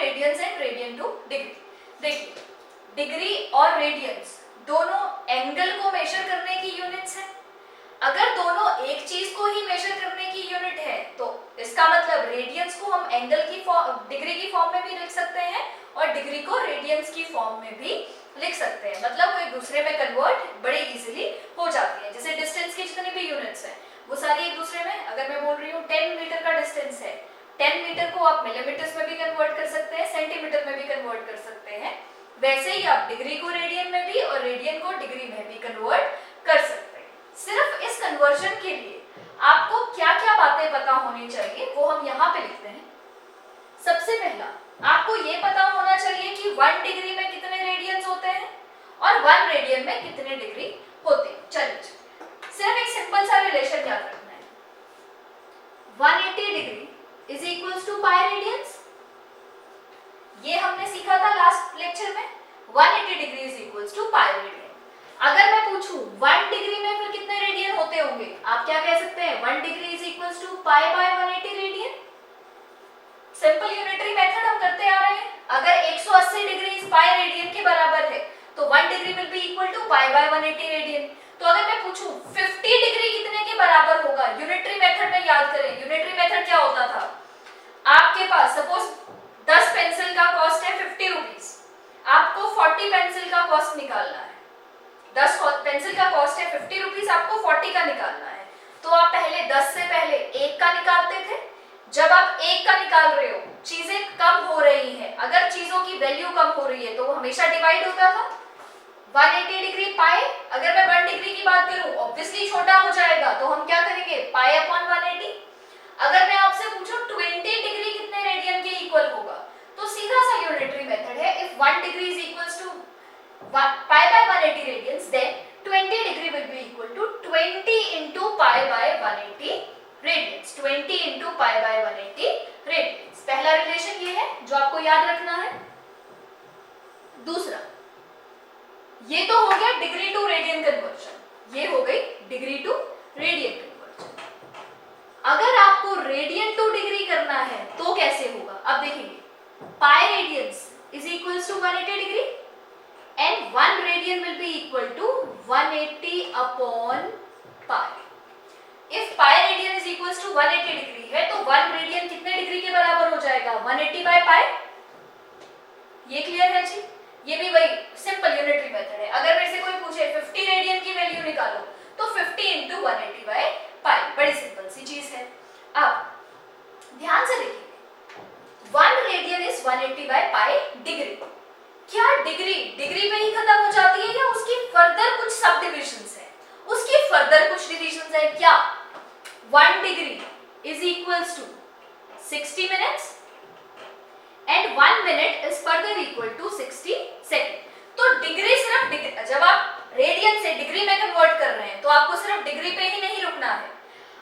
Radiance and radian to degree. देखिए degree और radians दोनों एंगल को मेजर करने की यूनिट्स हैं। अगर दोनों एक चीज को ही मेजर करने की यूनिट है तो इसका मतलब रेडियंस को हम एंगल की डिग्री की फॉर्म में भी लिख सकते हैं और डिग्री को रेडियंस की फॉर्म में भी लिख सकते हैं। मतलब वो एक दूसरे में कन्वर्ट बड़े इजीली हो जाती है। जैसे डिस्टेंस की जितनी भी यूनिट्स हैं वो सारी एक दूसरे में, अगर मैं बोल रही हूँ 10 मीटर का डिस्टेंस है, 10 मीटर को आप मिलीमीटर्स में भी कन्वर्ट कर सकते हैं, सेंटीमीटर में भी कन्वर्ट कर सकते हैं। वैसे ही आप डिग्री को रेडियन में भी और रेडियन को डिग्री में भी कन्वर्ट कर सकते हैं। सिर्फ इस कन्वर्जन के लिए आपको क्या क्या बातें पता होनी चाहिए वो हम यहाँ पे लिखते हैं। सबसे पहला आपको ये पता होना चाहिए कि 1 डिग्री में कितने रेडियंस होते हैं और 1 रेडियन में कितने डिग्री होते हैं। चलिए सिर्फ एक सिंपल सा रिलेशन याद रखना है। 180 degree is equals to pi radians, ये हमने सीखा था लास्ट लेक्चर में। 180 degree is equals to pi radian. अगर मैं पूछूं 1 डिग्री में फिर कितने रेडियन होते होंगे, आप क्या कह सकते हैं 1 degree is equals to pi by 180 radian. Simple unitary method हम करते आ रहे हैं। अगर 180 डिग्री इज पाई रेडियन के बराबर है तो 1 degree will be equal to pi by 180 radian. तो अगर मैं पूछूं 50 डिग्री कितने के बराबर होगा, यूनिटरी मेथड में याद करें। यूनिटरी मेथड क्या होता था, आपके पास सपोज 10 पेंसिल का कॉस्ट है 50 रुपीज, आपको 40 पेंसिल का कॉस्ट निकालना है। 10 पेंसिल का कॉस्ट है 50 रुपीज, आपको 40 का निकालना है। तो आप पहले 10 से पहले 1 का निकालते थे। जब आप 1 का निकाल रहे हो, चीजें कम हो रही हैं, अगर चीजों की वैल्यू कम हो रही है तो वो हमेशा डिवाइड होता था। 180 डिग्री पाई, अगर मैं 1 डिग्री की बात करूं ऑब्वियसली छोटा हो जाएगा, तो हम क्या करेंगे पाई अपॉन 180। अगर मैं आपसे पूछूं 20 डिग्री कितने रेडियन के इक्वल होगा, तो सीधा सा यूनिटरी मेथड है। If 1 degree is equals to pi by 180 radians, then 20 degree will be equal to 20 into pi by 180 radians. 20 into pi by 180 radians. पहला रिलेशन ये है जो आपको याद रखना है। दूसरा, ये तो हो गया डिग्री टू रेडियन कन्वर्जन, ये हो गई डिग्री टू रेडियन कन्वर्जन। अगर आपको रेडियन टू डिग्री करना है तो कैसे होगा, अब देखेंगे। Pi radians is equals to 180 degree and 1 radian will be equal to 180 upon pi. If pi radian is equals to 180 degree है तो 1 radian कितने डिग्री के बराबर हो जाएगा 180 by pi। ये क्लियर है जी। ये भी वही सिंपल यूनिटरी मेथड है। अगर मेरे से कोई पूछे 50 रेडियन की वैल्यू निकालो तो 50 into 180 by pi, बड़ी सिंपल सी चीज है। अब ध्यान से देखिए 1 radian is 180 by pi degree. क्या डिग्री पे ही खत्म हो जाती है या उसकी फर्दर कुछ सब डिविजन्स है, उसकी फर्दर कुछ डिविजन्स है क्या। 1 degree is equals to 60 minutes and 1 minute is further equal to 60 second. तो डिग्री सिर्फ डिग्री, जब आप रेडियन से डिग्री में कन्वर्ट कर रहे हैं तो आपको सिर्फ डिग्री पे ही नहीं रुकना है।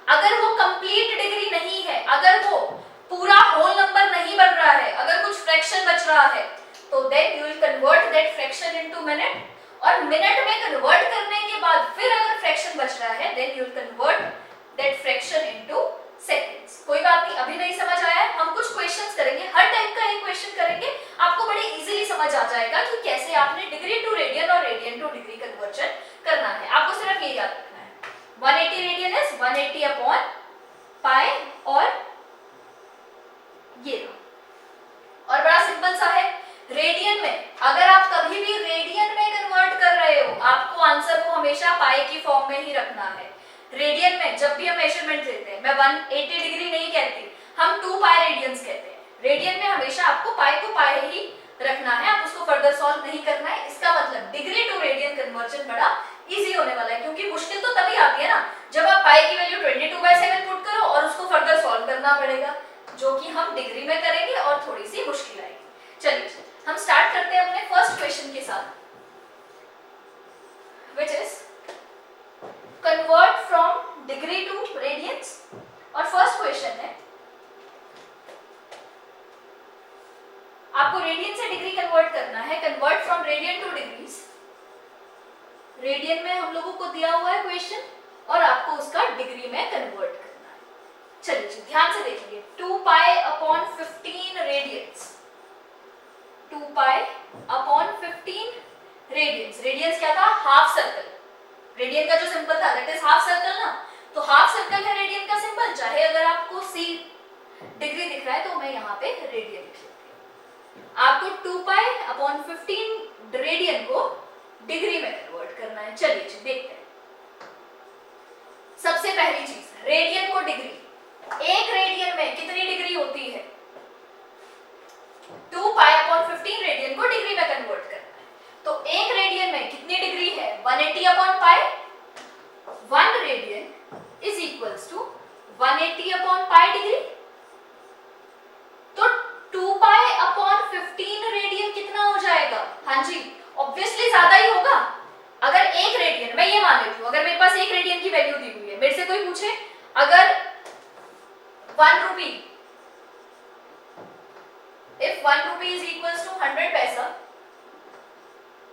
अगर वो कंप्लीट डिग्री नहीं है, अगर वो पूरा होल नंबर नहीं बन रहा है, अगर कुछ फ्रैक्शन बच रहा है, तो then you will convert that fraction into minute, और मिनट में कन्वर्ट करने के बाद फिर अगर फ्रैक्शन बच रहा है then you will convert that fraction into seconds। कोई बात नहीं, अभी नहीं समझ आया है, हम कुछ क्वेश्चंस करेंगे, हर टाइप का एक क्वेश्चन करेंगे, आपको बड़े इजीली समझ आ जाएगा कि कैसे आपने डिग्री टू रेडियन और रेडियन टू डिग्री कन्वर्जन करना है। आपको सिर्फ ये याद रखना है 180 रेडियन इज 180 अपॉन पाई, और ये और बड़ा सिंपल सा है। रेडियन में अगर आप कभी भी रेडियन में कन्वर्ट कर रहे हो, आपको आंसर को हमेशा पाई की फॉर्म में ही रखना है। रेडियन में जब भी हम मेजरमेंट लेते हैं, मैं 180 डिग्री नहीं कहती, हम 2 पाई रेडियंस कहते हैं। रेडियन में हमेशा आपको पाई को पाई ही रखना है, आप उसको फर्दर सॉल्व नहीं करना है। इसका मतलब डिग्री टू रेडियन कन्वर्जन बड़ा इजी होने वाला है, क्योंकि मुश्किल तो तभी आती है ना जब आप पाई की वैल्यू 22/7 पुट करो और उसको फर्दर सॉल्व करना पड़ेगा, जो कि हम डिग्री में करेंगे और थोड़ी सी मुश्किल आएगी। चलिए हम स्टार्ट करते हैं अपने फर्स्ट क्वेश्चन के साथ, which is convert from degree to radians। और फर्स्ट क्वेश्चन है आपको रेडियन से डिग्री कन्वर्ट करना है, convert from radian two degrees. Radian में हम लोगों को दिया हुआ है क्वेश्चन और आपको उसका डिग्री में कन्वर्ट करना है। चलिए ध्यान से देखिए 2 pi upon 15 radians pi upon 15 radians. Radians क्या था? Half circle. रेडियन का जो सिंबल था दैट इज हाफ सर्कल ना, तो हाफ सर्कल है रेडियन का सिंबल। चाहे अगर आपको सी डिग्री दिख रहा है तो मैं यहाँ पे रेडियन लिख लेती हूँ। आपको 2 पाई अपॉन 15 रेडियन को डिग्री में कन्वर्ट करना है। चलिए जी देखते हैं। सबसे पहली चीज रेडियन को डिग्री, एक रेडियन में कितनी डिग्री होती है? 2 पाई अपॉन 15 रेडियन को डिग्री में कन्वर्ट करना है। तो एक रेडियन में कितनी डिग्री है? 180 upon pi. 1 radian is equals to 180 upon pi degree. तो 2 पाई अपॉन 15 रेडियन कितना हो जाएगा? हाँ जी, ऑब्वियसली ज्यादा ही होगा। अगर एक रेडियन, मैं ये मान लेती हूँ, अगर मेरे पास एक रेडियन की वैल्यू दी हुई है, मेरे से कोई पूछे अगर 1 रुपी, if 1 rupee is equals to 100 पैसा,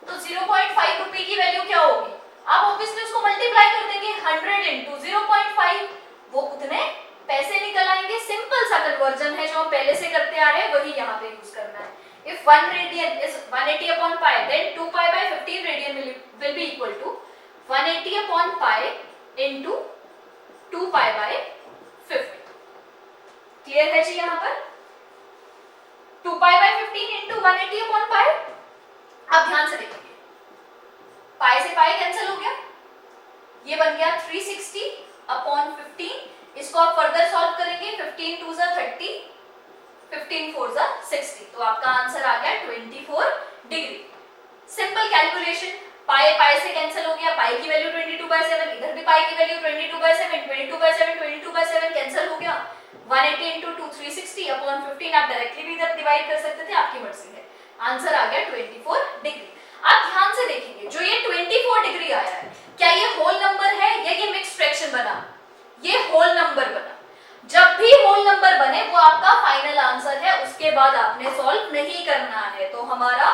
तो 0.5 रुपी की वैल्यू क्या होगी? आप ऑब्वियसली उसको मल्टीप्लाई कर देंगे 100 into 0.5, वो उतने पैसे निकल आएंगे। सिंपल सा कन्वर्जन है जो हम पहले से करते आ रहे हैं, वही यहाँ पे यूज करना है। If 1 radian is 180 upon pi, then 2 pi by 15 radian will be equal to 180 upon pi into 2 pi by 50। Clear है जी यहाँ पर? 2 pi by 15 into 180 upon pi। अब ध्यान से देखेंगे, पाई से पाई कैंसिल हो गया, ये बन गया 360 अपॉन 15। इसको आप फर्दर सॉल्व करेंगे, 15 2 जा 30, 15 4 जा 60, तो आपका आंसर आ गया 24 डिग्री। सिंपल कैलकुलेशन, पाई पाई से कैंसिल हो गया, पाई की वैल्यू 22/7, इधर भी पाई की वैल्यू 22/7, 22/7 22/7 कैंसिल हो गया। 180 into 2 360 अपॉन 15, आप डायरेक्टली भी इधर डिवाइड कर सकते थे, आपकी मर्जी है। आंसर आ गया 24 डिग्री। आप ध्यान से देखेंगे, जो ये 24 डिग्री आया है, क्या ये होल नंबर है या ये मिक्स्ड फ्रैक्शन बना? ये होल नंबर बना। जब भी होल नंबर बने वो आपका फाइनल आंसर है, उसके बाद आपने सॉल्व नहीं करना है। तो हमारा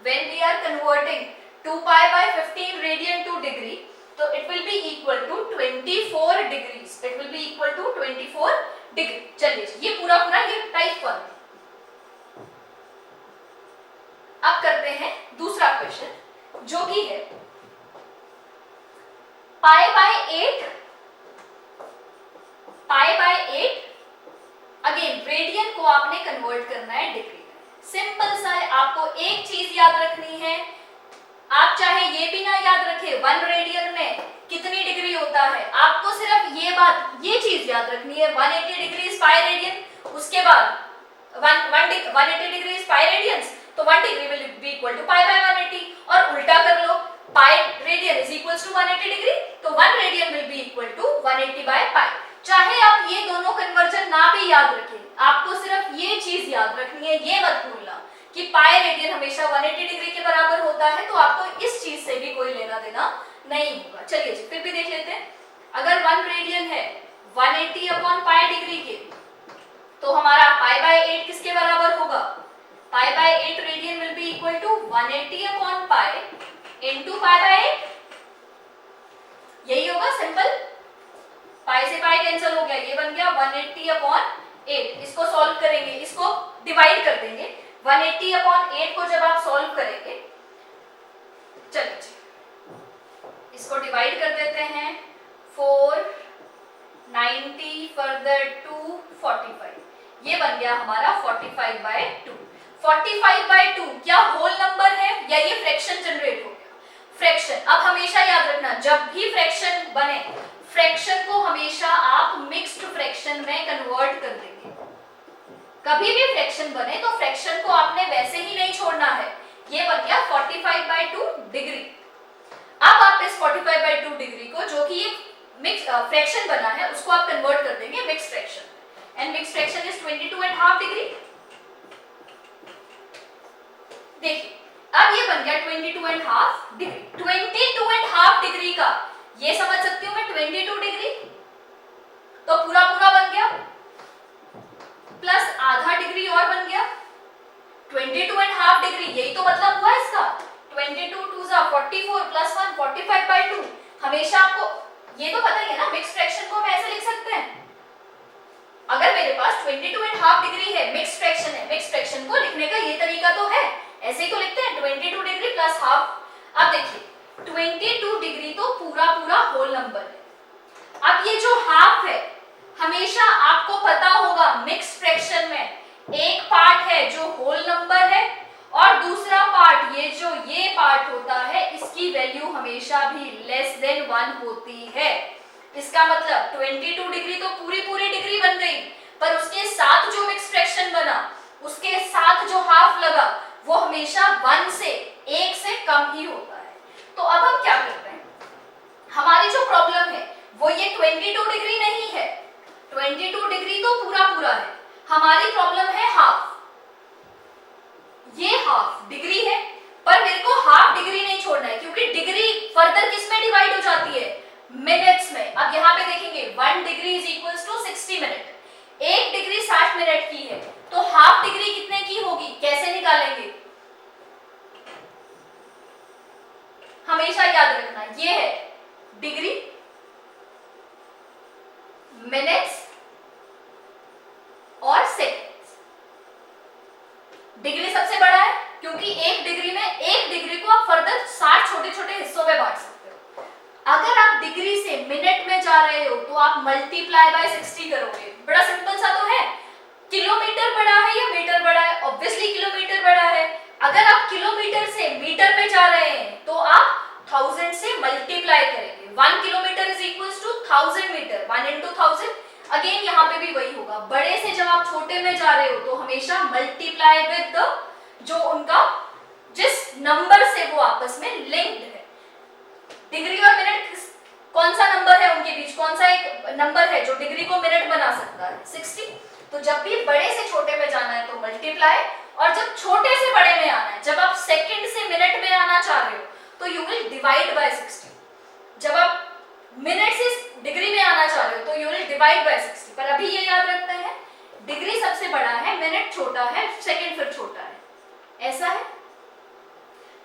when we are converting 2 pi by 15 radian to degree, तो it will be equal to 24 degrees। it will be equal to 24 degree. चलिए ये पूरा ये टाइप 1। अब करते हैं दूसरा क्वेश्चन, जो कि है पाई बाय 8 अगेन रेडियन को आपने कन्वर्ट करना है डिग्री में। सिंपल सा है, आपको एक चीज याद रखनी है, आप चाहे ये भी ना याद रखे 1 रेडियन में कितनी डिग्री होता है, आपको सिर्फ ये चीज याद रखनी है 180 डिग्री पाई रेडियन, उसके बाद 180 डिग्री पाई रेडियंस, तो 1 degree will be equal to pi by 180। और उल्टा कर लो, pi radian is equals to 180 degree, तो 1 radian will be equal to 180 by pi. चाहे आप ये दोनों कन्वर्जन ना भी याद रखें, आपको सिर्फ ये चीज याद रखनी है, ये मत भूलना कि पाई रेडियन हमेशा 180 डिग्री के बराबर होता है, तो आपको इस चीज से भी कोई लेना देना नहीं होगा। चलिए जी फिर भी देख लेते हैं। अगर 1 रेडियन है 180 अपॉन पाई डिग्री के, तो हमारा पाई बाय 8 किसके बराबर होगा? Pi by 8 radian will be equal to 180 upon pi into pi by 8। यही होगा, सिंपल। पाई से पाई कैंसिल हो गया, ये बन गया 180 अपॉन 8। इसको सॉल्व करेंगे, इसको डिवाइड कर देंगे। 180 अपॉन 8 को जब आप सॉल्व करेंगे, चलिए इसको डिवाइड कर देते हैं, 4 90 फर्दर 2 45, ये बन गया हमारा 45/2। 45/2 क्या होल नंबर है या ये फ्रैक्शन जनरेट हो गया? फ्रैक्शन। अब हमेशा याद रखना, जब भी फ्रैक्शन बने, फ्रैक्शन को हमेशा आप मिक्स्ड फ्रैक्शन में कन्वर्ट कर देंगे। कभी भी फ्रैक्शन बने तो फ्रैक्शन को आपने वैसे ही नहीं छोड़ना है। ये बन गया 45/2 डिग्री। अब आप इस 45/2 डिग्री को, जो कि एक मिक्स फ्रैक्शन बना है, उसको आप कन्वर्ट कर देंगे mixed fraction, and mixed fraction is 22.5 degree. देखिए अब ये बन गया 22.5 डिग्री। 22.5 डिग्री का ये समझ सकती हूं मैं 22 डिग्री, तो पूरा बन गया, प्लस आधा डिग्री और बन गया 22.5 डिग्री। यही तो मतलब हुआ इसका। 22 2 जा 44 प्लस 1 45/2। हमेशा आपको ये तो पता ही है ना, मिक्स्ड फ्रैक्शन को हम ऐसे लिख सकते हैं। अगर मेरे पास 22.5 डिग्री है, मिक्स्ड फ्रैक्शन है, मिक्स्ड फ्रैक्शन को लिखने का ये तरीका तो है, ऐसे प्लस हाफ। अब देखिए 22 डिग्री तो पूरा पूरा होल नंबर है। अब ये जो हाफ है, हमेशा आपको पता होगा मिक्स फ्रैक्शन में एक पार्ट है जो होल नंबर है और दूसरा पार्ट ये पार्ट होता है, इसकी वैल्यू हमेशा भी लेस देन 1 होती है। इसका मतलब 22 डिग्री तो पूरी पूरी डिग्री बन गई, पर उसके साथ जो मिक्स फ्रैक्शन बना, उसके साथ जो हाफ लगा, वो हमेशा 1 से कम ही होता है। तो अब हम क्या करते हैं, हमारी जो प्रॉब्लम है वो ये 22 डिग्री नहीं है, 22 डिग्री तो पूरा पूरा है, हमारी प्रॉब्लम है हाफ। ये हाफ डिग्री है, पर मेरे को हाफ डिग्री नहीं छोड़ना है, क्योंकि डिग्री फर्दर किस में डिवाइड हो जाती है, मिनट्स में। अब यहाँ पे देखेंगे 1 degree is equals to 60 minute, 1 degree 60 minute की है, तो हाफ डिग्री कितने की होगी, कैसे निकालेंगे, हमेशा याद रखना ये है डिग्री, मिनट्स और सेकेंड्स। डिग्री सबसे बड़ा है, क्योंकि एक डिग्री को आप फर्दर 60 छोटे छोटे हिस्सों में बांट सकते हो। अगर आप डिग्री से मिनट में जा रहे हो तो आप मल्टीप्लाई बाय 60 करोगे। बड़ा सिंपल सा तो है। किलोमीटर बड़ा है या मीटर बड़ा है, ऑब्वियसली किलोमीटर बड़ा है। अगर आप किलोमीटर से मीटर में जा रहे हैं तो आप 1000 से मल्टीप्लाई करेंगे। 1 kilometre is equals to 1000 metre, 1 into 1000। Again यहाँ पे भी वही होगा, बड़े से जब आप छोटे में जा रहे हो तो हमेशा मल्टीप्लाई विद द जो उनका जिस नंबर से वो आपस में लिंक्ड है। डिग्री और मिनट कौन सा नंबर है उनके बीच, कौन सा एक नंबर है जो डिग्री को मिनट बना सकता है, 60। तो जब भी बड़े से छोटे में जाना है तो मल्टीप्लाई, और जब छोटे से बड़े में आना है, जब आप सेकंड से मिनट में आना चाह रहे हो तो यू विल डिवाइड बाय 60। जब आप मिनट से डिग्री में आना चाह रहे हो तो यू विल डिवाइड बाय 60। पर अभी ये याद रखते हैं, डिग्री सबसे बड़ा है, मिनट छोटा है, सेकंड फिर छोटा है, ऐसा है।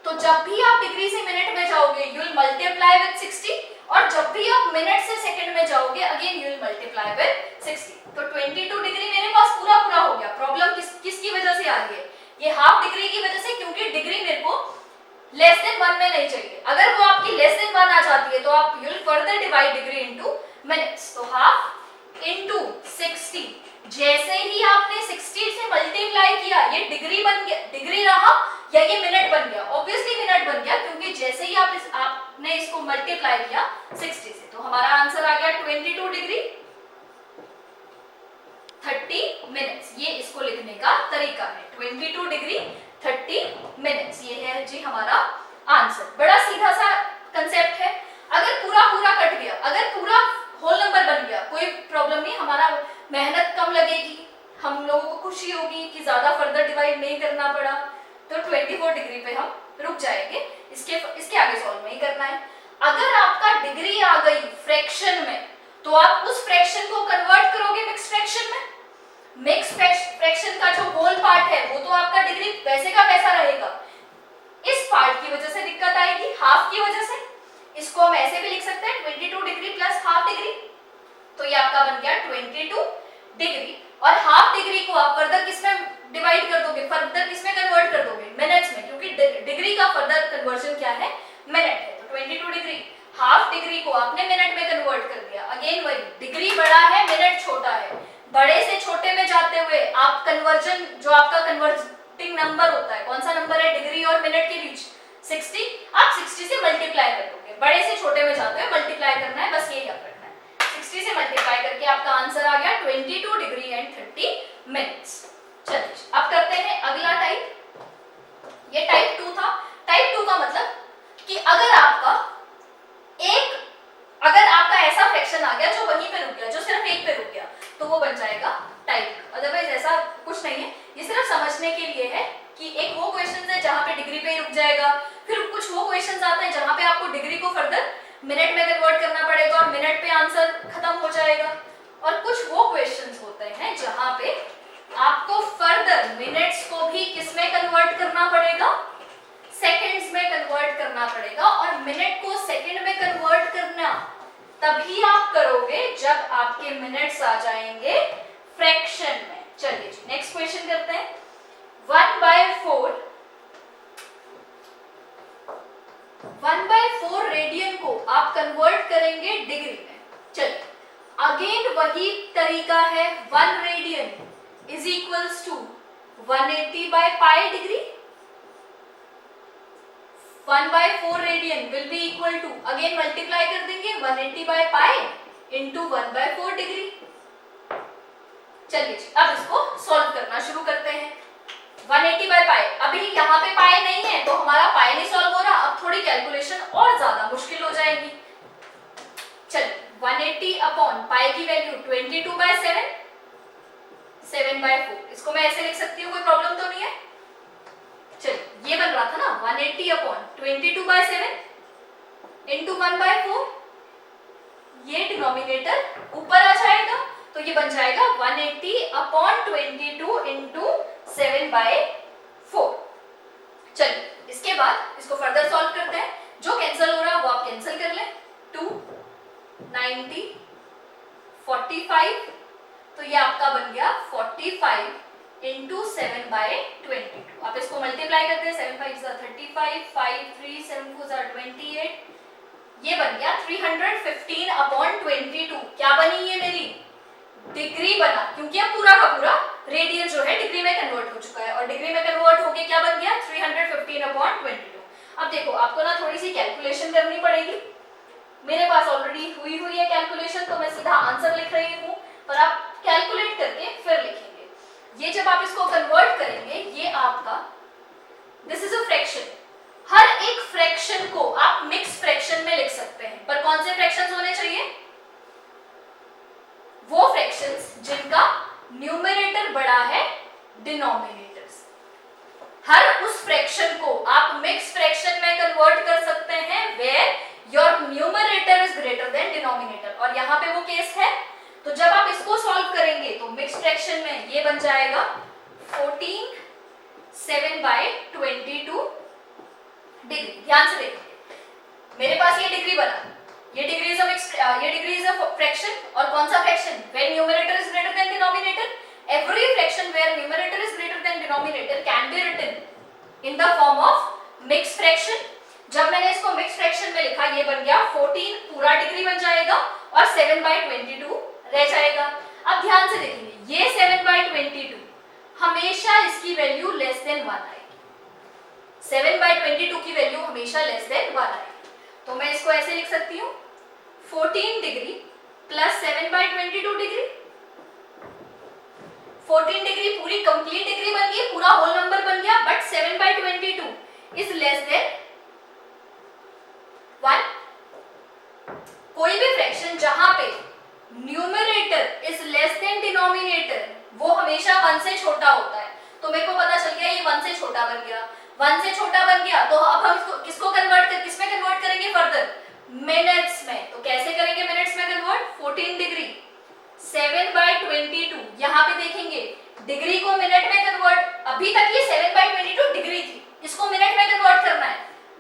तो जब भी आप डिग्री से मिनट में जाओगे यू विल मल्टीप्लाई विद 60, और जब भी आप मिनट से सेकंड में जाओगे again you will multiply with 60। तो 22 डिग्री मेरे पास पूरा पूरा हो गया। प्रॉब्लम किसकी वजह से आ रही है, ये हाफ डिग्री की वजह से, क्योंकि डिग्री मेरे को लेस देन 1 में नहीं चाहिए। अगर वो आपकी लेस देन 1 आ जाती है तो आप you will further divide degree into minutes. तो हाफ इनटू 60, जैसे ही आपने 60 से मल्टीप्लाई किया ये डिग्री बन गया, डिग्री रहा या ये मिनट बन गया, ऑब्वियसली मिनट बन गया, क्योंकि जैसे ही आपने इसको मल्टीप्लाई किया 60 से। तो हमारा आंसर आ गया 22 डिग्री 30 मिनट्स। ये इसको लिखने का तरीका है, 22 डिग्री 30 मिनट्स, ये है जी हमारा आंसर। बड़ा सीधा सा कंसेप्ट है। अगर पूरा पूरा कट गया, अगर पूरा होल नंबर बन गया, कोई प्रॉब्लम नहीं, हमारा मेहनत कम लगेगी, हम लोगों को खुशी होगी कि ज्यादा फर्दर डिवाइड नहीं करना पड़ा। तो 24 डिग्री पे हम रुक जाएंगे, इसके आगे सॉल्व नहीं करना है। अगर आपका डिग्री आ गई फ्रैक्शन में तो आप उस फ्रैक्शन को कन्वर्ट करोगे मिक्स फ्रैक्शन में। मिक्स फ्रैक्शन का जो होल पार्ट है वो तो आपका डिग्री वैसे का वैसा रहेगा, इस पार्ट की वजह से दिक्कत आएगी, हाफ की वजह से। इसको हम ऐसे भी लिख सकते हैं 22 डिग्री प्लस हाफ डिग्री, तो ये आपका बन गया 22 डिग्री। और हाफ डिग्री को आप फर्दर किसमें डिवाइड कर दोगे, फर्दर किसमें कन्वर्ट कर दोगे, मिनट्स में, क्योंकि डिग्री का फर्दर कन्वर्जन क्या है, मिनट है। तो 22 डिग्री, हाफ डिग्री को आपने मिनट में कन्वर्ट कर दिया। अगेन वही, डिग्री बड़ा है, मिनट छोटा है, बड़े से छोटे में जाते हुए आप कन्वर्जन, जो आपका कन्वर्टिंग नंबर होता है, कौन सा नंबर है डिग्री और मिनट के बीच, 60, आप 60 से मल्टीप्लाई कर दोगे। बड़े से छोटे में जाते हुए मल्टीप्लाई करना है, बस यही याद रखना है। 60 से मल्टीप्लाई करके आपका आंसर आ गया 22 डिग्री एंड 30 मिनट्स। चलिए अब करते हैं अगला टाइप। ये टाइप 2 था। टाइप 2 का मतलब कि अगर आपका ऐसा फ्रैक्शन आ गया जो वहीं पे रुक गया, जो सिर्फ एक पे रुक गया, तो वो बन जाएगा टाइप। अदरवाइज ऐसा कुछ नहीं है, ये सिर्फ समझने के लिए है कि एक वो क्वेश्चन है जहाँ पे डिग्री पे ही रुक जाएगा, फिर कुछ वो क्वेश्चन आते हैं जहाँ पे आपको डिग्री को फर्दर मिनट में कन्वर्ट करना पड़ेगा और मिनट पे आंसर खत्म हो जाएगा, और कुछ वो क्वेश्चंस होते हैं जहाँ पे आपको फर्दर मिनट्स को भी किसमें कन्वर्ट करना पड़ेगा, सेकंड्स में कन्वर्ट करना पड़ेगा। और मिनट को सेकंड में कन्वर्ट करना तभी आप करोगे जब आपके मिनट्स आ जाएंगे फ्रैक्शन में। चलिए नेक्स्ट क्वेश्चन करते हैं। 1/4 करेंगे डिग्री में। चलिए अगेन वही तरीका है, 1 radian is equals to 180 by pi degree, 1/4 radian will be equal to, again multiply कर देंगे 180 बाय पाई इंटू 1/4 डिग्री। चलिए अब इसको सॉल्व करना शुरू करते हैं। 180 बाय पाई, अभी यहाँ पे पाई नहीं है तो हमारा पाई नहीं सॉल्व हो रहा, अब थोड़ी कैलकुलेशन और ज्यादा मुश्किल हो जाएगी। चलिए 180 अपॉन पाई की वैल्यू 22/7, 7/4, इसको मैं ऐसे लिख सकती हूँ, कोई प्रॉब्लम तो नहीं है। चलिए ये बन रहा था ना 180 अपॉन 22/7 इंटू 1/4, ये डिनोमिनेटर ऊपर आ जाएगा तो ये बन जाएगा 180 अपॉन 22 इंटू 7/4। चलिए इसके बाद इसको फर्दर सॉल्व करते हैं, जो कैंसिल हो रहा है वो आप कैंसिल कर लें। 2 90 45, तो ये आपका बन गया 45 इंटू 7/22। आप इसको मल्टीप्लाई करते हैं, 7 5 35, 5 3 7 4 28, ये बन गया 315 अपॉन 22। क्या बनी ये मेरी डिग्री बना, क्योंकि अब पूरा का पूरा रेडियन जो है डिग्री में कन्वर्ट हो चुका है, और डिग्री में कन्वर्ट होके क्या बन गया 315 अपॉन 22। अब देखो आपको ना थोड़ी सी कैलकुलेशन करनी पड़ेगी, मेरे पास ऑलरेडी हुई है कैलकुलेशन, तो मैं सीधा आंसर लिख रही हूँ, पर आप कैलकुलेट करके फिर लिखेंगे। ये जब आप इसको कन्वर्ट करेंगे, ये आपका दिस इज अ फ्रैक्शन, हर एक फ्रैक्शन को आप मिक्स फ्रैक्शन में लिख सकते हैं, पर कौन से फ्रैक्शंस होने चाहिए, वो फ्रैक्शंस जिनका न्यूमरेटर बड़ा है डिनोमिनेटर्स। हर उस फ्रैक्शन को आप मिक्स फ्रैक्शन में कन्वर्ट कर सकते हैं where your numerator is greater than denominator, और यहाँ पे वो केस है। तो जब आप इसको सॉल्व करेंगे तो मिक्स फ्रैक्शन में ये बन जाएगा 14 7/22 डिग्री। ध्यान से देखिए, मेरे पास ये डिग्री बना, ये डिग्री इज अ फ्रैक्शन, और कौन सा fraction, when numerator is greater than denominator. Every fraction where numerator is greater than denominator can be written in the form of mix fraction. जब मैंने इसको मिक्स फ्रैक्शन में लिखा, ये बन गया 14 पूरा डिग्री बन जाएगा और 7/22 रह जाएगा। अब ध्यान से देखेंगे, ये 7/22 हमेशा इसकी वैल्यू लेस देन 1 आएगी, 7/22 की वैल्यू हमेशा लेस देन 1 आएगी। तो मैं इसको ऐसे लिख सकती हूँ 14 डिग्री प्लस 7/22 डिग्री। 14 डिग्री पूरी कंप्लीट डिग्री बन गई, पूरा होल नंबर बन गया, बट 7/22 इज लेस देन 1। कोई भी फ्रैक्शन जहां पे numerator is less than denominator, वो हमेशा 1 से छोटा होता है। तो मेरे को पता चल गया ये 1 से छोटा बन गया, 1 से छोटा बन गया, तो अब हम किसको कन्वर्ट कर, किसमें कन्वर्ट करेंगे फर्दर, मिनट्स में। तो कैसे करेंगे मिनट्स में कन्वर्ट, 14 डिग्री 7/22, यहाँ पे देखेंगे डिग्री को मिनट में कन्वर्ट, अभी तक ये 7/22 डिग्री थी, इसको मिनट में कन्वर्ट करना है,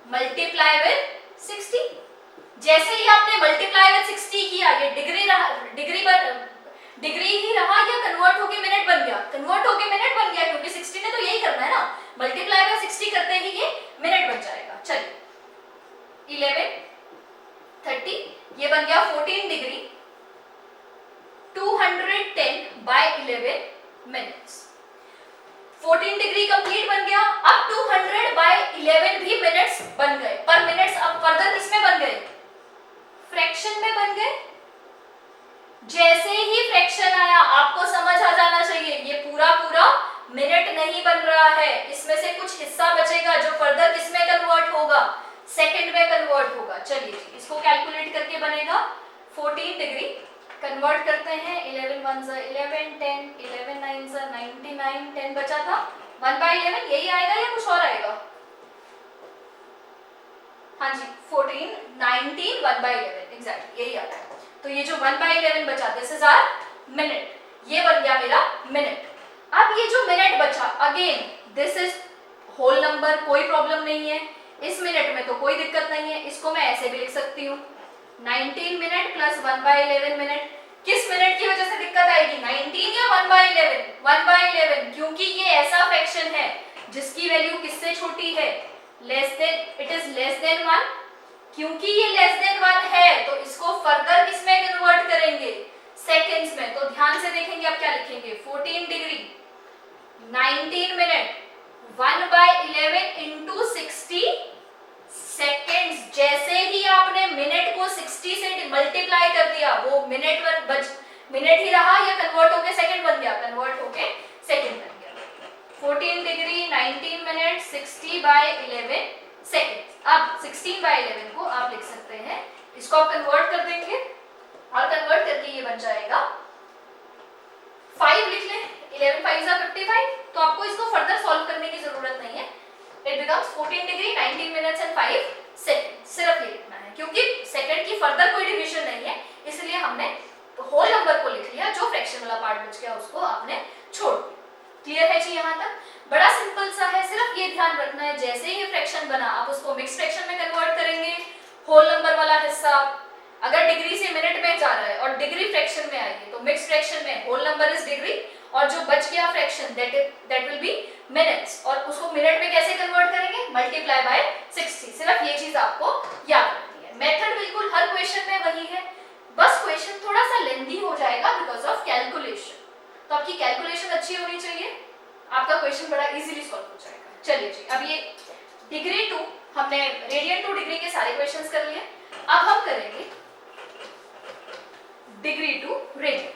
मल्टीप्लाई विद 60। जैसे ही आपने मल्टीप्लाई विद 60 किया, ये डिग्री ही रहा या कन्वर्ट होके मिनट बन गया, कन्वर्ट होके मिनट बन गया, क्योंकि 60 ने तो यही करना है ना, मल्टीप्लाई बाय 60 करते ही ये मिनट बन जाएगा। चलिए 11 30, ये बन गया 14 डिग्री 210/11 मिनट्स। 14 डिग्री कंप्लीट बन गया, अब 200/11 भी मिनट्स बन गए, पर मिनट्स अब फर्दर किसमें बन गए, फ्रैक्शन में बन गए। जैसे ही फ्रैक्शन आया आपको समझ आ जाना चाहिए ये पूरा पूरा मिनट नहीं बन रहा है, इसमें से कुछ हिस्सा बचेगा जो फर्दर किसमें कन्वर्ट होगा, सेकंड में कन्वर्ट होगा। चलिए इसको कैलकुलेट करके बनेगा 14 डिग्री कन्वर्ट करते हैं, 11 1 11 10 11 9 99, 10 बचा था 1/11, यही आएगा या कुछ और आएगा, हाँ जी 14 19 1/11 एग्जैक्ट यही आता है। तो ये जो 1/11 बचा, दिस इज आवर मिनट, ये बन गया मेरा मिनट। अब ये जो मिनट बचा, again this is whole number, कोई प्रॉब्लम नहीं है, इस मिनट में तो कोई दिक्कत नहीं है, इसको मैं ऐसे भी लिख सकती हूँ 19 मिनट प्लस 1/11 मिनट। किस मिनट की वजह से दिक्कत आएगी, 19 या 1/11, 1/11, क्योंकि ये ऐसा फ्रैक्शन है जिसकी वैल्यू किससे छोटी है, less than, it is less than 1, क्योंकि ये लेस देन 1 है तो इसको फर्दर किसमें कन्वर्ट करेंगे, सेकेंड्स में। तो ध्यान से देखेंगे आप क्या लिखेंगे, 14 डिग्री 19 मिनट 1/11 इंटू 60 सेकेंड्स। जैसे ही आपने मिनट को 60 से मल्टीप्लाई कर दिया, वो मिनट ही रहा या कन्वर्ट होके सेकंड बन गया, कन्वर्ट होके सेकंड बन गया। 14 डिग्री 19 मिनट 60/11 सेकेंड। अब 16/11 को आप लिख सकते हैं, इसको आप कन्वर्ट कर देंगे और कन्वर्ट करके ये बन जाएगा 5 लिख लें, 11 5 55। तो आपको इसको फर्दर सॉल्व करने की जरूरत नहीं है। It becomes 14 degree 19 minutes and 5 second. सिर्फ ये लिखना है, क्योंकि सेकंड की फर्दर कोई डिवीजन नहीं है, इसलिए हमने होल नंबर को लिख लिया, जो फ्रैक्शन वाला पार्ट बच गया उसको आपने छोड़ दिया। क्लियर है जी यहाँ तक? बड़ा सिंपल सा है, सिर्फ ये ध्यान रखना है जैसे ही फ्रैक्शन बना आप उसको मिक्स फ्रैक्शन में कन्वर्ट करेंगे। होल नंबर वाला हिस्सा अगर डिग्री से मिनट में जा रहा है और डिग्री फ्रैक्शन में आएगी तो मिक्स फ्रैक्शन में होल नंबर इज डिग्री और जो बच गया fraction that will be minutes, और उसको मिनट में कैसे कन्वर्ट करेंगे, मल्टीप्लाई बाय 60। सिर्फ ये चीज आपको याद रखनी है। मेथड बिल्कुल हर क्वेश्चन में वही है, बस क्वेश्चन थोड़ा सा लेंथी हो जाएगा बिकॉज ऑफ कैलकुलेशन। तो आपकी कैलकुलेशन अच्छी होनी चाहिए, आपका क्वेश्चन बड़ा इजीली सॉल्व हो जाएगा। चलिए जी, अब ये डिग्री टू हमने रेडियन टू डिग्री के सारे क्वेश्चंस कर लिए। अब हम करेंगे डिग्री टू रेडियन।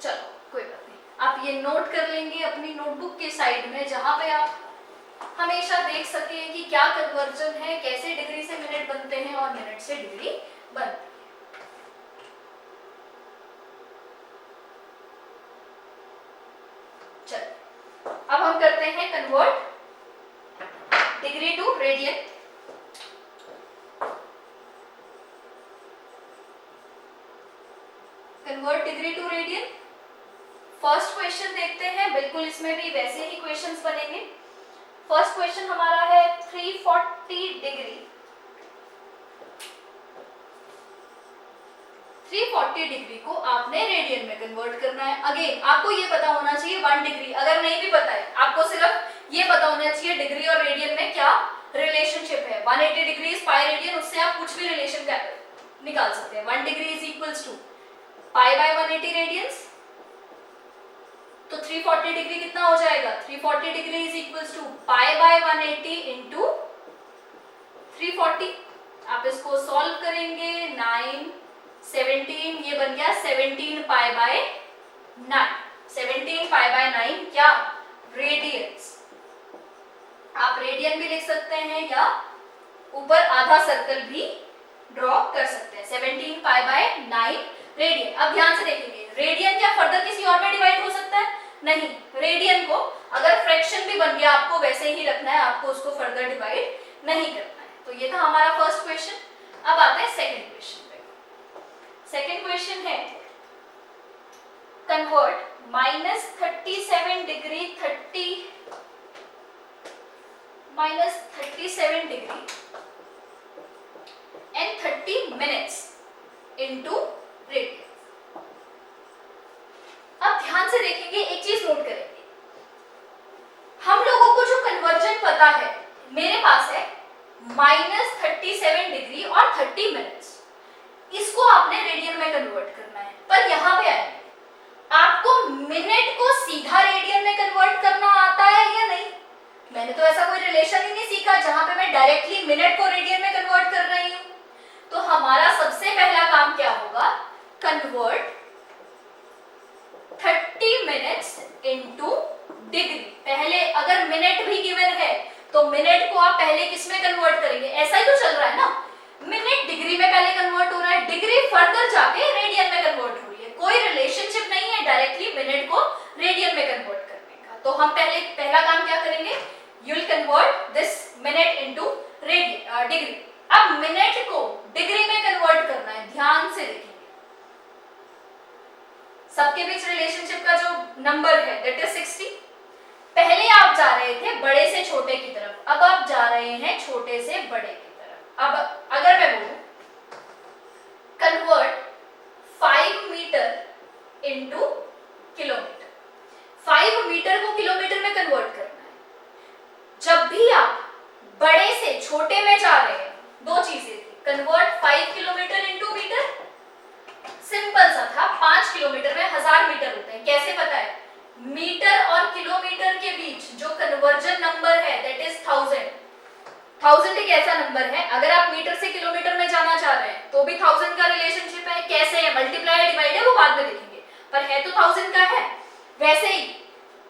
चलो कोई बात नहीं, आप ये नोट कर लेंगे अपनी नोटबुक के साइड में, जहां पे आप हमेशा देख सके कि क्या कन्वर्जन है, कैसे डिग्री से मिनट बनते हैं और मिनट से डिग्री बनती है। चलो अब हम करते हैं convert degree to radian. Convert degree to radian. First question देखते हैं, बिल्कुल इसमें भी वैसे ही क्वेश्चंस बनेंगे। फर्स्ट क्वेश्चन हमारा है 340 डिग्री। 340 डिग्री को आपने रेडियन में कन्वर्ट करना है। अगेन आपको ये पता होना चाहिए 1 डिग्री, अगर नहीं भी पता है आपको सिर्फ ये पता होना चाहिए डिग्री और रेडियन में क्या रिलेशनशिप है। 180 डिग्री इज पाई रेडियन, उससे आप कुछ भी रिलेशन निकाल सकते हैं। 1 degree is equals to pi by 180 radians. तो 340 डिग्री कितना हो जाएगा, 340 degree is equals to pi by 180 into 340। आप इसको सॉल्व करेंगे, 9 17, ये बन गया 17 पाई बाय 9। 17 पाई बाय 9 क्या, रेडियंस। आप रेडियन भी लिख सकते हैं या ऊपर आधा सर्कल भी ड्रॉ कर सकते हैं। 17 पाई बाय 9 रेडियन। अब ध्यान से देखेंगे, रेडियन क्या फर्दर किसी और में डिवाइड हो सकता है? नहीं। रेडियन को अगर फ्रैक्शन भी बन गया आपको वैसे ही रखना है, आपको उसको फर्दर डिवाइड नहीं करना है। तो ये था हमारा फर्स्ट क्वेश्चन। अब आता है सेकंड क्वेश्चन पे। सेकंड क्वेश्चन है convert -37 degree 37 degree and 30 minutes into radian. अब ध्यान से देखेंगे, एक चीज नोट करेंगे, हम लोगों को जो कन्वर्जन पता है, मेरे पास है -37 डिग्री और 30 मिनट्स, इसको आपने रेडियन में कन्वर्ट करना है। पर यहां पे आए, आपको मिनट को सीधा रेडियन में कन्वर्ट करना आता है या नहीं? मैंने तो ऐसा कोई रिलेशन ही नहीं सीखा जहां पे मैं डायरेक्टली मिनट को रेडियन में कन्वर्ट कर रही हूं। तो हमारा सबसे पहला काम क्या होगा, कन्वर्ट 30 मिनट्स इनटू डिग्री। पहले अगर मिनट भी गिवन है तो मिनट को आप पहले किस में कन्वर्ट करेंगे? ऐसा ही तो चल रहा है ना, मिनट डिग्री में पहले कन्वर्ट हो रहा है, डिग्री फर्दर जाके रेडियन में कन्वर्ट हो रही है। कोई रिलेशनशिप नहीं है डायरेक्टली मिनट को रेडियन में कन्वर्ट करने का। तो हम पहला काम क्या करेंगे, you will convert this minute into degree. अब मिनट को डिग्री में कन्वर्ट करना है, ध्यान से देखिए, सबके बीच रिलेशनशिप का जो नंबर है दैट इज 60। पहले आप जा रहे थे बड़े से छोटे की तरफ, अब आप जा रहे हैं छोटे से बड़े की तरफ। अब अगर मैं बोलूं convert 5 metre into kilometre, 5 metre को किलोमीटर में कन्वर्ट करना है। जब भी आप बड़े से छोटे में जा कन्वर्जन नंबर है दैट इज 1000। 1000 एक ऐसा नंबर है, अगर आप मीटर से किलोमीटर में जाना चाह रहे हैं तो भी 1000 का रिलेशनशिप है। कैसे है, मल्टीप्लाई डिवाइड है, वो बाद में देखेंगे, पर है तो 1000 का है। वैसे ही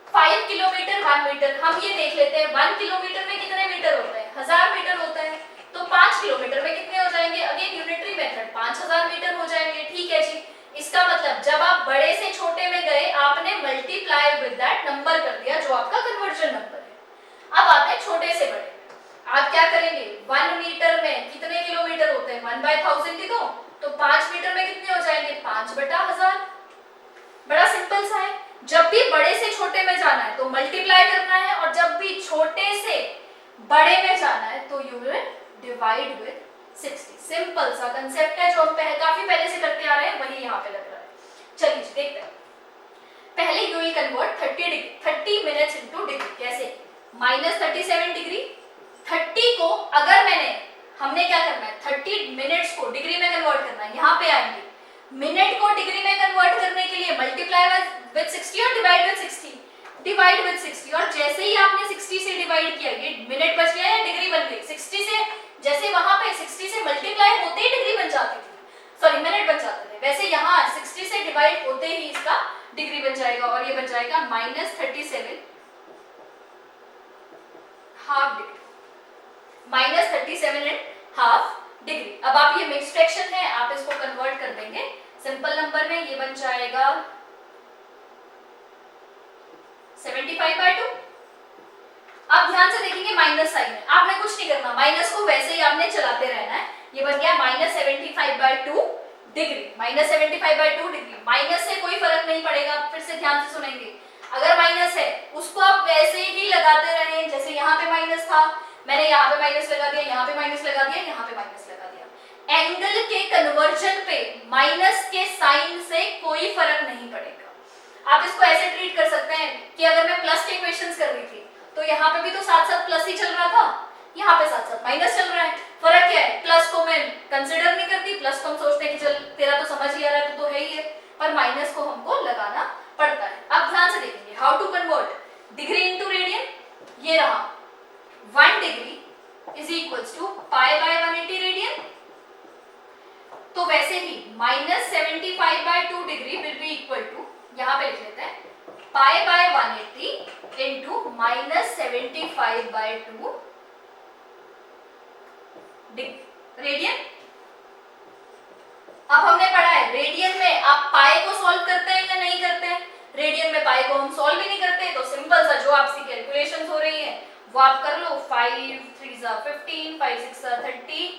5 किलोमीटर 1 मीटर, हम ये देख लेते हैं 1 किलोमीटर में कितने मीटर होता है, 1000 मीटर होता है, तो 5 किलोमीटर में कितने हो जाएंगे, अगेन यूनिटरी मेथड 5000 मीटर हो जाएंगे। ठीक है जी, इसका मतलब जब आप बड़े से छोटे में गए आपने मल्टीप्लाई विद दैट नंबर कर दिया जो आपका कन्वर्जन नंबर है। अब आते हैं छोटे से बड़े, आप क्या करेंगे, 1 मीटर में कितने किलोमीटर होते हैं, 1/1000 ही तो 5 मीटर में कितने हो जाएंगे, 5/1000। बड़ा सिंपल सा है, जब भी बड़े से छोटे में जाना है तो मल्टीप्लाई करना है, और जब भी छोटे से बड़े में जाना है तो you will divide with 60। Simple सा कंसेप्ट है जो हम काफी पहले से करते आ रहे हैं, वही यहाँ पे लग रहा है। चलिए देखते हैं, पहले you will convert 30 minutes into degree. कैसे, -37 डिग्री, 30 को अगर हमने क्या करना है, 30 मिनट्स को डिग्री में कन्वर्ट करना है। यहाँ पे आएंगे, मिनट को डिग्री में कन्वर्ट करने के लिए मल्टीप्लाई विद 60 और डिवाइड विद 60, डिवाइड विद 60। और जैसे ही आपने 60 से डिवाइड किया, ये मिनट बच गया या डिग्री बन गई, 60 से जैसे वहां पे 60 से मल्टीप्लाई होते ही डिग्री बन जाती थी, सॉरी मिनट बन जाते थे, वैसे यहाँ 60 से डिवाइड होते ही इसका डिग्री बन जाएगा, और ये बन जाएगा -37 half degree, -37 and half degree. अब आप ये मिक्स्ड फ्रैक्शन है, आप इसको कन्वर्ट कर देंगे सिंपल नंबर में, ये बन जाएगा 75/2। अब ध्यान से देखेंगे माइनस साइन है, आपने कुछ नहीं करना, माइनस को वैसे ही आपने चलाते रहना है। ये बन गया -75/2 डिग्री, -75/2 डिग्री। माइनस से कोई फर्क नहीं पड़ेगा, फिर से ध्यान से सुनेंगे, अगर माइनस है उसको आप वैसे ही लगाते रहें, जैसे यहाँ पे माइनस था, मैंने यहाँ पे माइनस लगा दिया, यहाँ पे माइनस लगा दिया, यहाँ पे माइनस लगा दिया। एंगल के कन्वर्जन पे माइनस के साइन से कोई फर्क नहीं पड़ेगा। आप इसको ऐसे ट्रीट कर सकते हैं कि अगर मैं प्लस के इक्वेशंस कर रही थी तो यहाँ पे भी तो साथ साथ प्लस ही चल रहा था, यहाँ पे साथ साथ माइनस चल रहा है, फर्क क्या है, प्लस को मैं कंसिडर नहीं करती, प्लस को हम सोचते हैं कि चल तेरा तो समझ ही आ रहा है तो है ही है, पर माइनस को हमको लगाना पड़ता है। अब ध्यान से देखेंगे how to convert degree into radian. ये रहा 1 degree is equals to π/180 radian, तो वैसे ही -75/2 degree will be equal to, यहाँ पे लिख लेते हैं π/180 इंटू -75/2 रेडियन। अब हमने पढ़ा है रेडियन में आप पाई को सॉल्व करते हैं या नहीं करते हैं, रेडियन में पाई को हम सॉल्व ही नहीं करते, तो सिंपल सा जो आपकी कैलकुलेशंस हो रही है वो आप कर लो, 5 3 सा 15, 5 6 सा 30,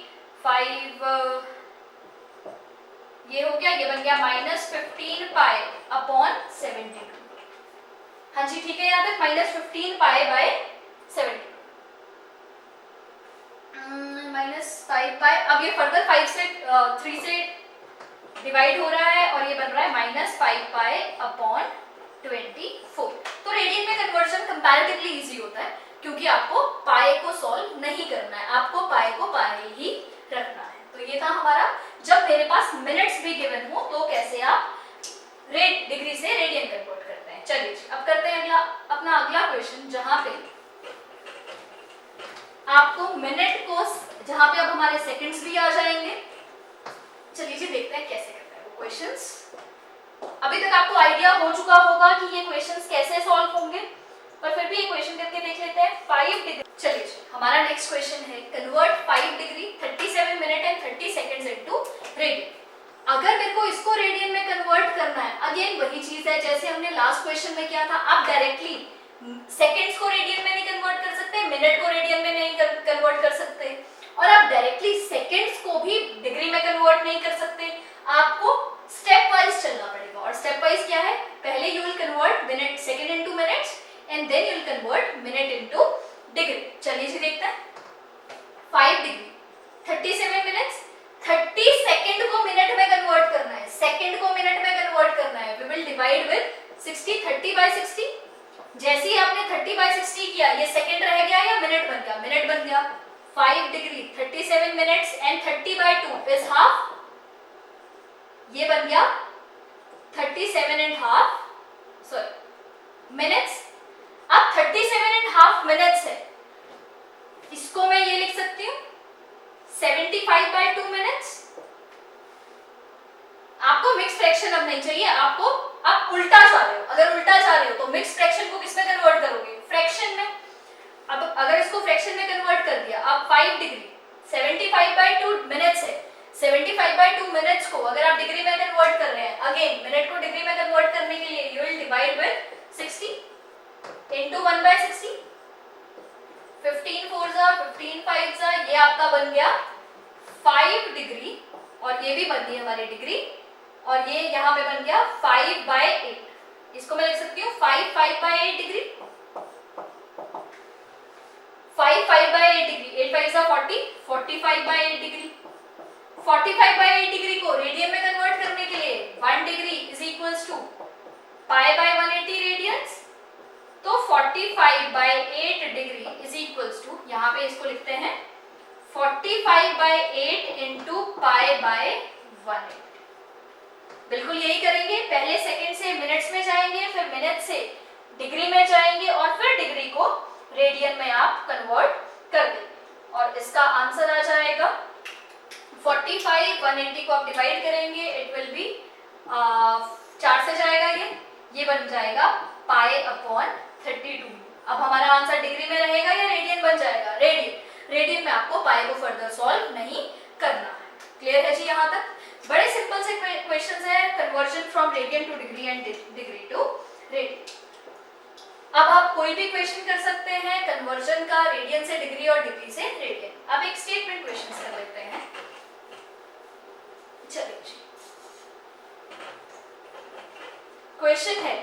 5 ये हो गया, ये बन गया -15 π/72। हाँ जी ठीक है, यहाँ तक -15 π/72 -5 अब ये फर्दर 5 से 3 से डिवाइड हो रहा है, और ये बन रहा है -5 π/24। तो रेडियन में कन्वर्जन कंपैरेटिवली इजी होता है, क्योंकि आपको पाई को सॉल्व नहीं करना है, आपको पाई को पाई ही रखना है। तो ये था हमारा, जब मेरे पास मिनट्स भी गिवन हो तो कैसे आप डिग्री से रेडियन कन्वर्ट करते हैं। चलिए अब करते हैं अपना अगला क्वेश्चन, जहां पे आपको मिनट को, जहां पे अब हमारे सेकंड्स भी आ जाएंगे। चलिए जी देखते हैं कैसे करते हैं वो क्वेश्चंस। अभी तक आपको आइडिया हो चुका होगा कि ये क्वेश्चंस कैसे सॉल्व होंगे, पर फिर भी ये क्वेश्चन करके देख लेते हैं। 5 डिग्री, चलिए हमारा नेक्स्ट क्वेश्चन है convert 5 degree 37 minute and 30 seconds into radian. अगर मेरे को इसको रेडियन में कन्वर्ट करना है, अगेन वही चीज है जैसे हमने लास्ट क्वेश्चन में किया था, आप डायरेक्टली सेकंड्स को रेडियन में नहीं कन्वर्ट कर सकते, मिनट को रेडियन में नहीं कन्वर्ट कर सकते, और आप डायरेक्टली सेकंड्स को भी डिग्री में कन्वर्ट नहीं कर सकते, आपको स्टेप वाइज चलना पड़ेगा। और स्टेप वाइज क्या है, पहले you will convert minute second into minutes and then you will convert minute into degree. चलिए जी देखते हैं। 5 डिग्री 37 मिनट्स, 30 सेकंड को मिनट में कन्वर्ट करना है, सेकंड को मिनट में कन्वर्ट करना है, वी विल डिवाइड विद 60, 30/60। जैसे ही आपने 30/60 किया, ये सेकंड रह गया या मिनट बन गया, मिनट बन गया। 5 degree 37 minutes and 30/2 is half, ये बन गया 37 एंड हाफ, सॉरी मिनट्स। अब 37 एंड हाफ हाफ मिनट्स है, इसको मैं ये लिख सकती हूँ 75/2 मिनट्स। आपको मिक्स फ्रैक्शन अब नहीं चाहिए, आपको आप उल्टा जा रहे हो। अगर उल्टा जा रहे हो तो मिक्स फ्रैक्शन को किस में कन्वर्ट करोगे? फ्रैक्शन में। अब अगर इसको फ्रैक्शन में कन्वर्ट कर दिया, अब 5 डिग्री 75/2 मिनट्स है, 75/2 मिनट्स को अगर आप डिग्री में कन्वर्ट कर रहे हैं, अगेन मिनट को डिग्री में कन्वर्ट करने के लिए you will divide with 60 into 1/60। 15 4 जा 15 5 जा, ये आपका बन गया 5 डिग्री, और ये भी बन गई हमारी डिग्री, और ये यहाँ पे बन गया 5/8। इसको मैं लिख सकती हूँ 5/8 डिग्री, 5/8 डिग्री, 8 5 जा 40, 45/8 डिग्री। 45/8 डिग्री को रेडियन में कन्वर्ट करने के लिए 1 degree is equals to π/180 radians. तो 45/8 डिग्री इज इक्वल्स टू, यहाँ पे इसको लिखते हैं 45/8 इंटू π/180। बिल्कुल यही करेंगे, पहले सेकंड से मिनट्स में जाएंगे, फिर मिनट से डिग्री में जाएंगे, और फिर डिग्री को रेडियन में आप कन्वर्ट कर देंगे, और इसका आंसर आ जाएगा 45 180 को आप डिवाइड करेंगे, इट विल बी 4 से जाएगा, ये बन जाएगा π/32। अब हमारा आंसर डिग्री में रहेगा या रेडियन बन जाएगा? रेडियन में आपको पाई को फर्दर सॉल्व नहीं करना है। क्लियर है जी यहाँ तक? बड़े सिंपल से क्वेश्चंस है, conversion from radian to degree and degree to radian. अब आप कोई भी क्वेश्चन कर सकते हैं कन्वर्जन का, रेडियन से डिग्री और डिग्री से रेडियन। अब एक स्टेटमेंट क्वेश्चन कर लेते हैं। चलिए जी, क्वेश्चन है,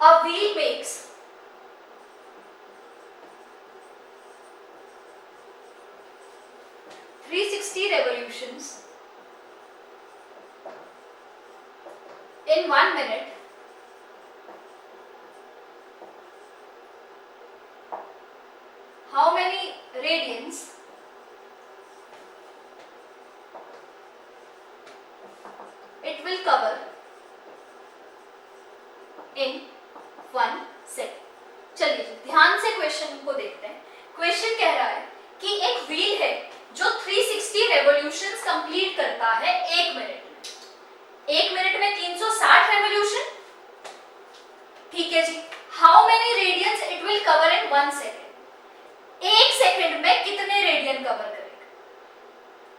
a wheel makes revolutions in 1 minute how many radians it will cover in 1 second। चलिए ध्यान से क्वेश्चन को देखते हैं। क्वेश्चन कह रहा है कि एक व्हील है जो 360 रेवोल्यूशंस कंप्लीट करता है 1 मिनट में। 1 मिनट में 360 रेवोल्यूशन, ठीक है जी। How many radians it will cover in 1 second? 1 second में कितने रेडियन कवर करेगा?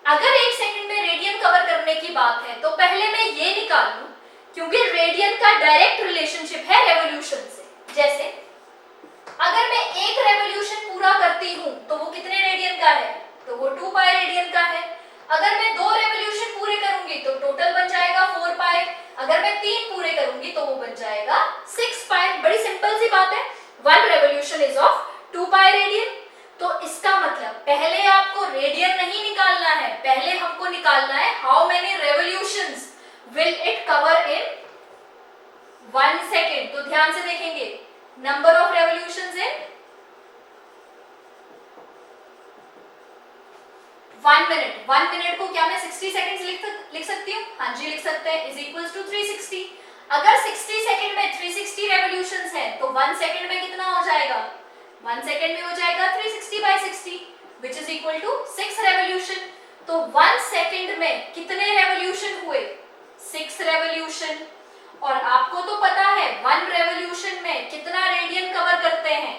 अगर 1 सेकेंड में रेडियन कवर करने की बात है तो पहले मैं ये निकाल लूं, क्योंकि रेडियन का डायरेक्ट रिलेशनशिप है रेवोल्यूशन से। जैसे अगर मैं 1 रेवोल्यूशन पूरा करती हूं तो वो कितने रेडियन का है? तो वो 2 पाई रेडियन का है। अगर मैं 2 रेवोल्यूशन पूरे करूंगी तो टोटल बन जाएगा 4 पाई। अगर मैं 3 पूरे करूंगी तो वो बन जाएगा 6 पाई। बड़ी सिंपल सी बात है, 1 revolution is of 2 pi radian. तो इसका मतलब पहले आपको रेडियन नहीं निकालना है, पहले हमको निकालना है how many revolutions will it cover in 1 second. तो ध्यान से देखेंगे, number of revolutions in 1 minute. 1 minute को क्या मैं 60 सेकेंड्स लिख सकती हूँ? हाँ जी लिख सकते हैं, इज इक्वल्स टू 360। अगर 60 सेकेंड में 360 रेवोल्यूशंस हैं तो 1 सेकेंड में कितना हो जाएगा? 1 सेकेंड में हो जाएगा 360/60 which is equal to 6 revolution. तो 1 सेकेंड में कितने रेवोल्यूशन हुए? 6 रेवोल्यूशन। और आपको तो पता है 1 रेवोल्यूशन में कितना रेडियन कवर करते हैं?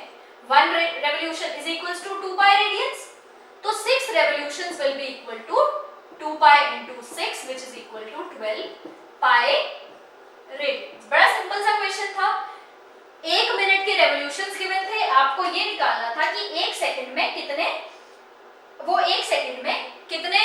1 revolution is equals to 2 pi radians. तो 6 revolutions will be equal to 2 pi into 6 which is equal to 12 pi radians। बड़ा सिंपल सा क्वेश्चन था। 1 मिनट के रेवोल्यूशंस गिवन थे, आपको ये निकालना था कि 1 सेकंड में कितने, वो 1 सेकंड में कितने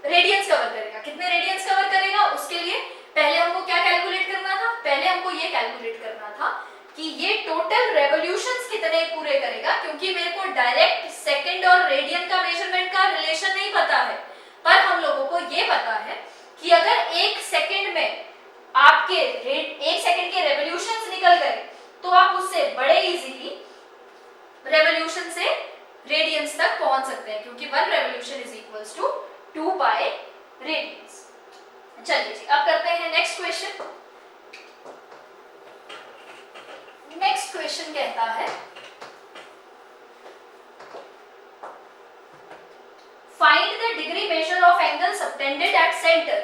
रेडियंस कवर करेगा, कितने रेडियंस कवर करेगा। उसके लिए पहले हमको क्या कैलकुलेट करना था? पहले हमको ये कैलकुलेट करना था कि ये टोटल रेवोल्यूशंस कितने पूरे करेगा, क्योंकि मेरे को डायरेक्ट सेकंड और रेडियन का मेजरमेंट का रिलेशन नहीं पता है, पर हम लोगों को ये पता है कि अगर 1 सेकंड में आपके 1 सेकंड के रेवोल्यूशंस निकल गए तो आप उससे बड़े इजीली रेवोल्यूशन से रेडियंस तक पहुंच सकते हैं, क्योंकि 1 revolution is equals to 2 pi radians. चलिए जी, अब करते हैं नेक्स्ट क्वेश्चन। नेक्स्ट क्वेश्चन कहता है find the degree measure of angle subtended at centre.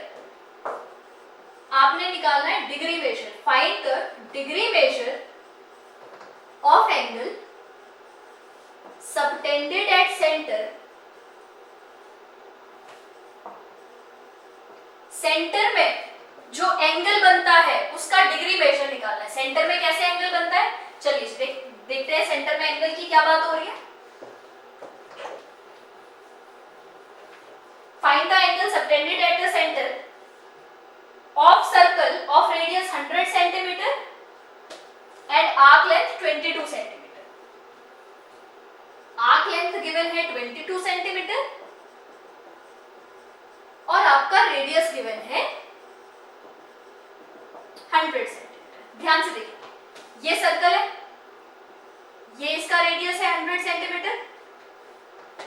आपने निकालना है degree measure. Find the degree measure of angle subtended at centre. Centre में जो एंगल बनता है उसका डिग्री मेजर निकालना है। सेंटर में कैसे एंगल बनता है, चलिए देखते हैं सेंटर में एंगल की क्या बात हो रही है। Find the angle subtended at the centre of circle of radius 100 centimetre and arc length 22 centimetre. Arc length given है 22 सेंटीमीटर और आपका रेडियस गिवन है 100 सेंटीमीटर। ध्यान से देखिए, ये सर्कल है, ये इसका रेडियस है 100 सेंटीमीटर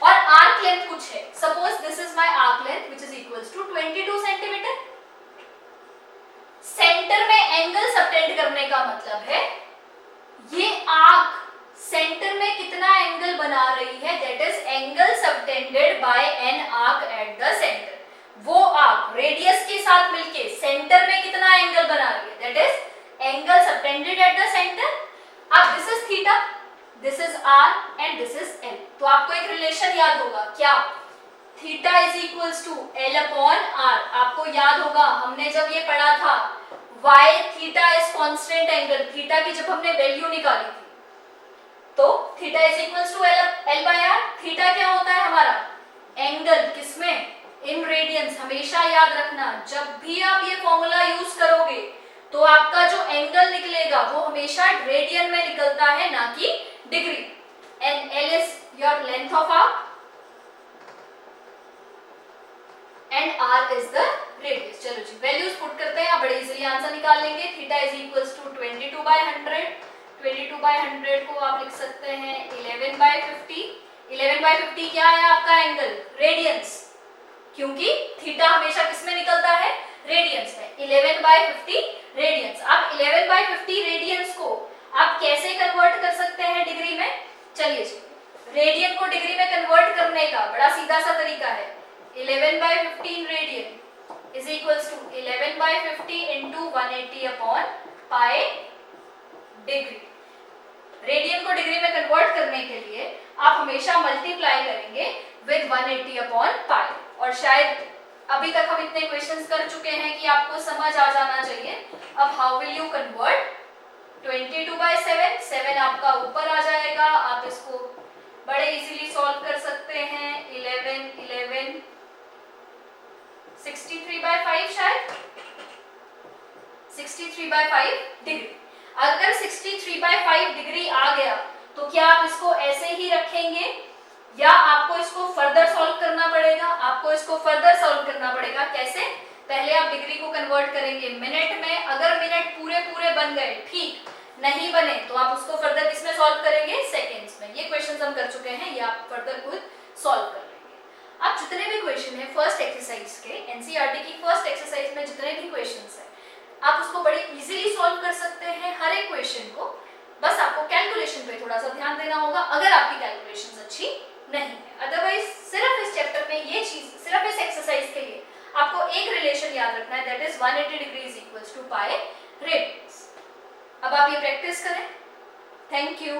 और आर्क लेंथ कुछ है। Suppose this is my arc length which is equals to 22 centimetre. Centre में एंगल सबटेंड करने का मतलब है ये आर्क सेंटर में कितना एंगल बना रही है, that is angle subtended bye an arc eight the centre. वो आर्क रेडियस के साथ मिलके सेंटर में कितना एंगल बना रही है, that is angle subtended at the centre. अब this is theta, this is R and this is L. तो आपको एक रिलेशन याद होगा, क्या, theta is equals to L upon R. आपको याद होगा हमने जब ये पढ़ा था why theta is constant angle, theta की जब हमने वैल्यू निकाली थी तो theta is equals to L by R. Theta क्या होता है हमारा, एंगल किसमें, इन रेडियंस। हमेशा याद रखना जब भी आप ये फॉर्मूला यूज करोगे तो आपका जो एंगल निकलेगा वो हमेशा रेडियन में निकलता है, ना कि degree. And L is your length of arc and R is the radius. चलो जी वैल्यूज पुट करते हैं, आप बड़े इजीली आंसर निकाल लेंगे। Theta is equals to 22/100। 22/100 को आप लिख सकते हैं 11/50। 11/50 क्या है आपका एंगल, रेडियंस, क्योंकि थीटा हमेशा किसमें निकलता है, रेडियंस में। 11/50 रेडियंस। आप 11/50 रेडियंस को आप कैसे कन्वर्ट कर सकते हैं डिग्री में, चलिए जी रेडियन को डिग्री में कन्वर्ट करने का बड़ा सीधा सा तरीका है। 11/15 radian is equals to 11/50 into 180 upon pi degree. Radian को डिग्री में कन्वर्ट करने के लिए आप हमेशा मल्टीप्लाई करेंगे विद 180 अपॉन पाई। और शायद अभी तक हम इतने क्वेश्चंस कर चुके हैं कि आपको समझ आ जाना चाहिए। अब हाउ विल यू कन्वर्ट 22/7, 7 आपका ऊपर आ जाएगा, आप इसको बड़े इजीली सॉल्व कर सकते हैं। 11 63/5, शायद 63/5 डिग्री। अगर 63/5 डिग्री आ गया तो क्या आप इसको ऐसे ही रखेंगे या आपको इसको फर्दर सॉल्व करना पड़ेगा, आपको इसको फर्दर सॉल्व करना पड़ेगा। कैसे, पहले आप डिग्री को कन्वर्ट करेंगे मिनट में। अगर मिनट पूरे बन गए ठीक, नहीं बने तो आप उसको फर्दर किसमें सॉल्व करेंगे, सेकेंड्स में। ये क्वेश्चंस हम कर चुके हैं, ये आप फर्दर खुद सॉल्व कर लेंगे। अब जितने भी क्वेश्चन है फर्स्ट एक्सरसाइज के, एनसीईआरटी की फर्स्ट एक्सरसाइज में जितने भी क्वेश्चंस है आप उसको बड़े इजीली सॉल्व कर सकते हैं हर एक क्वेश्चन को। बस आपको कैलकुलेशन पे थोड़ा सा ध्यान देना होगा अगर आपकी कैलकुलेशंस अच्छी नहीं है। अदरवाइज सिर्फ इस चैप्टर में ये चीज, सिर्फ इस एक्सरसाइज के लिए आपको एक रिलेशन याद रखना है, that is 180 degree is equals to pi radians. अब आप ये प्रैक्टिस करें। Thank you.